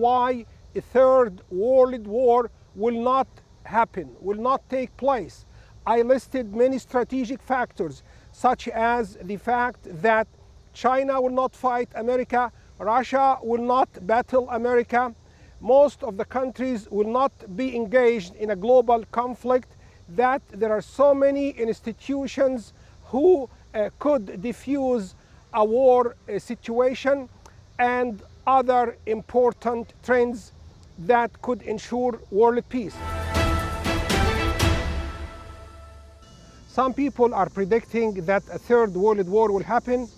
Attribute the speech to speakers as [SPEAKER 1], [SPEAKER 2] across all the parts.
[SPEAKER 1] why a third world war will not happen, will not take place. I listed many strategic factors, such as the fact that China will not fight America, Russia will not battle America, most of the countries will not be engaged in a global conflict, that there are so many institutions who could diffuse a war situation, and other important trends that could ensure world peace. Some people are predicting that a third world war will happen.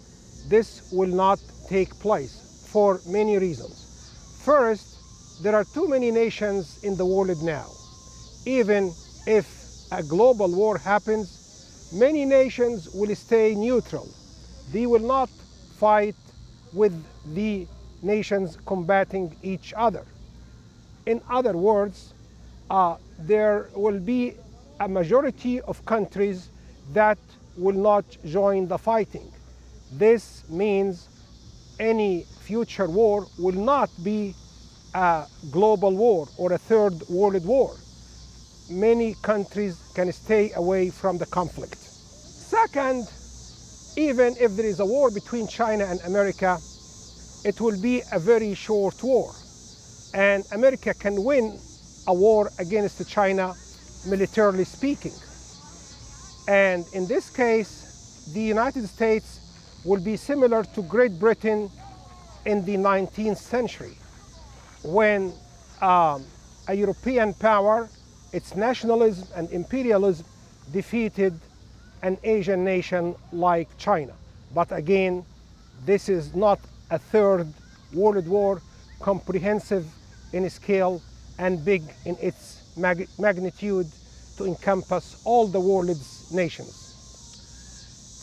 [SPEAKER 1] This will not take place for many reasons. First, there are too many nations in the world now. Even if a global war happens, many nations will stay neutral. They will not fight with the nations combating each other. In other words, there will be a majority of countries that will not join the fighting. This means any future war will not be a global war or a third world war. Many countries can stay away from the conflict. Second, even if there is a war between China and America, it will be a very short war. And America can win a war against China, militarily speaking. And in this case, the United States will be similar to Great Britain in the 19th century, when a European power, its nationalism and imperialism, defeated an Asian nation like China. But again, this is not a third world war, comprehensive in scale and big in its magnitude to encompass all the world's nations.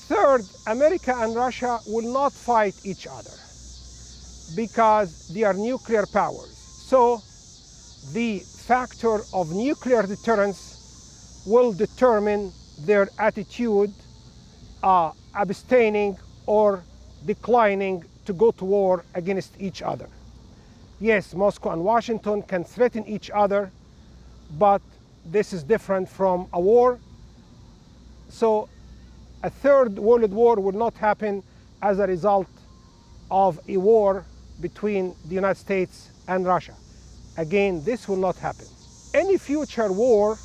[SPEAKER 1] Third, America and Russia will not fight each other because they are nuclear powers. So the factor of nuclear deterrence will determine their attitude, abstaining or declining to go to war against each other. Yes, Moscow and Washington can threaten each other, but this is different from a war. So a third world war will not happen as a result of a war between the United States and Russia. Again, this will not happen. Any future war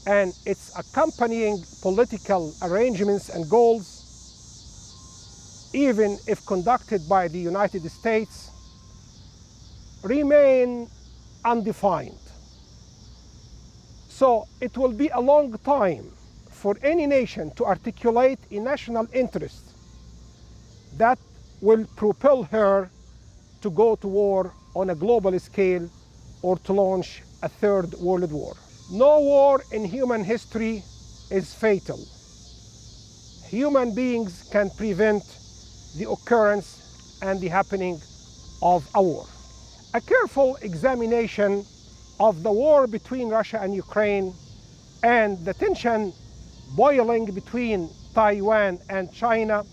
[SPEAKER 1] and its accompanying political arrangements and goals, even if conducted by the United States, remain undefined. So it will be a long time for any nation to articulate a national interest that will propel her to go to war on a global scale or to launch a third world war. No war in human history is fatal. Human beings can prevent the occurrence and the happening of a war. A careful examination of the war between Russia and Ukraine and the tension boiling between Taiwan and China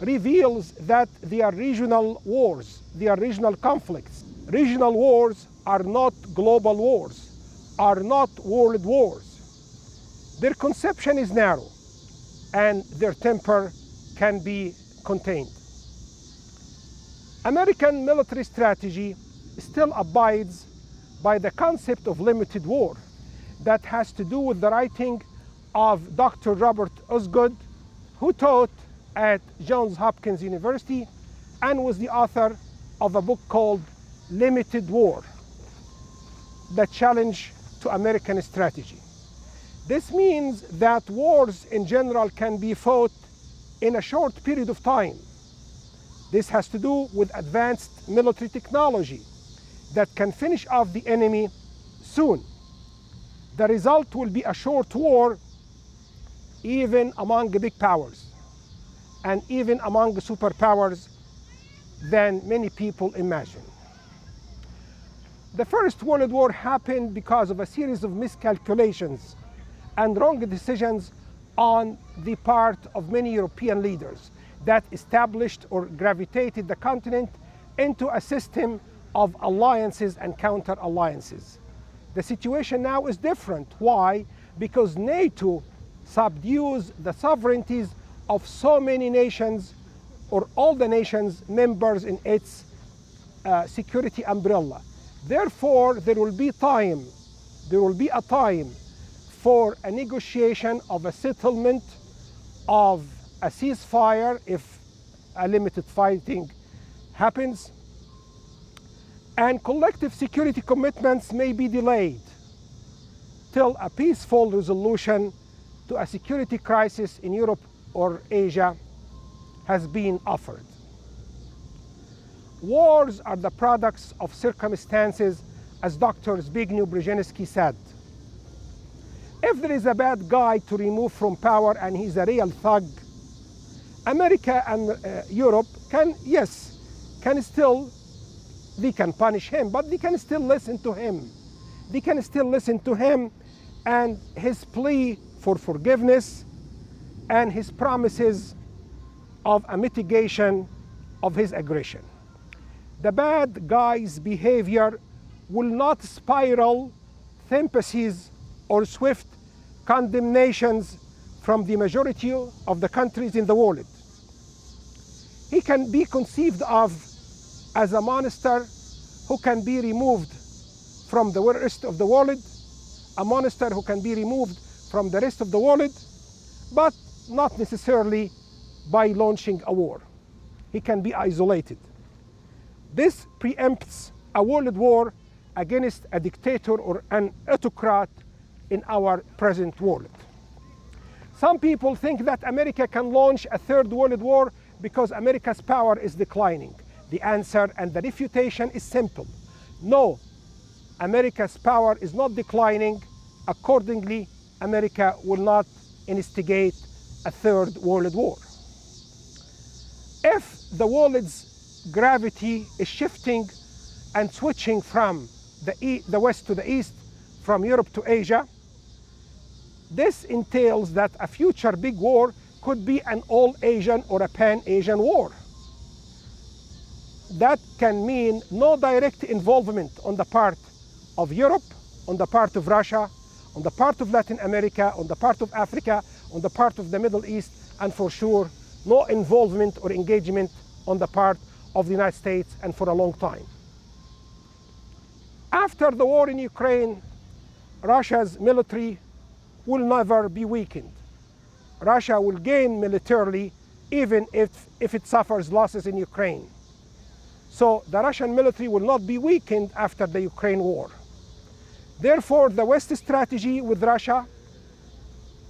[SPEAKER 1] reveals that they are regional wars, they are regional conflicts. Regional wars are not global wars, are not world wars. Their conception is narrow and their temper can be contained. American military strategy still abides by the concept of limited war that has to do with the writing of Dr. Robert Osgood, who taught at Johns Hopkins University and was the author of a book called Limited War, The Challenge to American Strategy. This means that wars in general can be fought in a short period of time. This has to do with advanced military technology that can finish off the enemy soon. The result will be a short war even among the big powers and even among the superpowers than many people imagine. The First World War happened because of a series of miscalculations and wrong decisions on the part of many European leaders that established or gravitated the continent into a system of alliances and counter-alliances. The situation now is different. Why? Because NATO subdues the sovereignties of so many nations, or all the nations members in its security umbrella. Therefore, there will be a time for a negotiation of a settlement of a ceasefire if a limited fighting happens, and collective security commitments may be delayed till a peaceful resolution to a security crisis in Europe or Asia has been offered. Wars are the products of circumstances, as Dr. Zbigniew Brzezinski said. If there is a bad guy to remove from power and he's a real thug, America and Europe they can punish him, but they can still listen to him. They can still listen to him and his plea for forgiveness and his promises of a mitigation of his aggression. The bad guy's behavior will not spiral sympathies or swift condemnations from the majority of the countries in the world. He can be conceived of as a monster who can be removed from the rest of the world, a monster who can be removed from the rest of the world, but not necessarily by launching a war. He can be isolated. This preempts a world war against a dictator or an autocrat in our present world. Some people think that America can launch a third world war because America's power is declining. The answer and the refutation is simple. No, America's power is not declining. Accordingly, America will not instigate a third world war. If the world's gravity is shifting and switching from the west to the east, from Europe to Asia, this entails that a future big war could be an all-Asian or a pan-Asian war. That can mean no direct involvement on the part of Europe, on the part of Russia, on the part of Latin America, on the part of Africa, on the part of the Middle East, and for sure, no involvement or engagement on the part of the United States, and for a long time. After the war in Ukraine, Russia's military will never be weakened. Russia will gain militarily even if it suffers losses in Ukraine. So the Russian military will not be weakened after the Ukraine war. Therefore, the West's strategy with Russia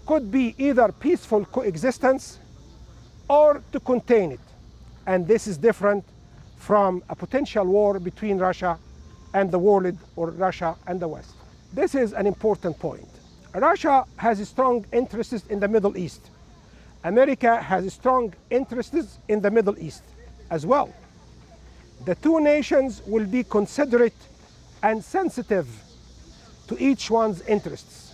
[SPEAKER 1] could be either peaceful coexistence or to contain it. And this is different from a potential war between Russia and the world, or Russia and the West. This is an important point. Russia has strong interests in the Middle East. America has strong interests in the Middle East as well. The two nations will be considerate and sensitive to each one's interests.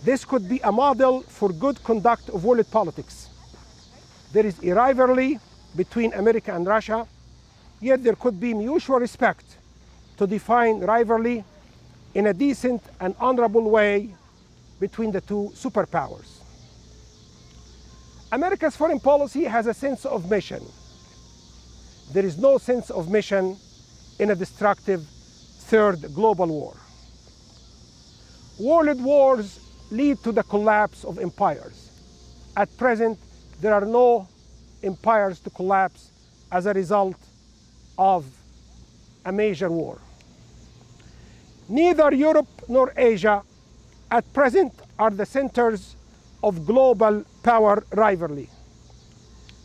[SPEAKER 1] This could be a model for good conduct of world politics. There is a rivalry between America and Russia, yet there could be mutual respect to define rivalry in a decent and honorable way between the two superpowers. America's foreign policy has a sense of mission. There is no sense of mission in a destructive third global war. World wars lead to the collapse of empires. At present, there are no empires to collapse as a result of a major war. Neither Europe nor Asia at present are the centers of global power rivalry.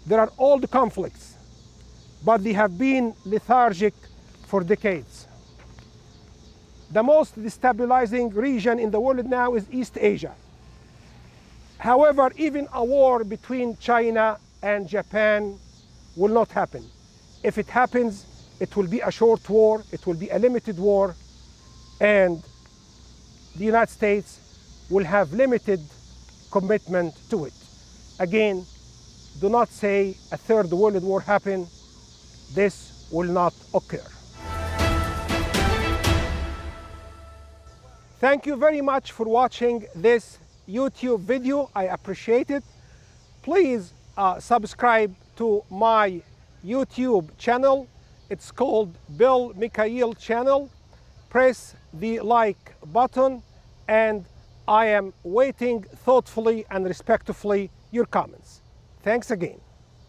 [SPEAKER 1] There are old conflicts, but they have been lethargic for decades. The most destabilizing region in the world now is East Asia. However, even a war between China and Japan will not happen. If it happens, it will be a short war, it will be a limited war, and the United States will have limited commitment to it. Again, do not say a third world war happen. This will not occur. Thank you very much for watching this YouTube video. I appreciate it. Please subscribe to my YouTube channel. It's called Bill Mikhail channel. Press the like button, and I am waiting thoughtfully and respectfully your comments. Thanks again.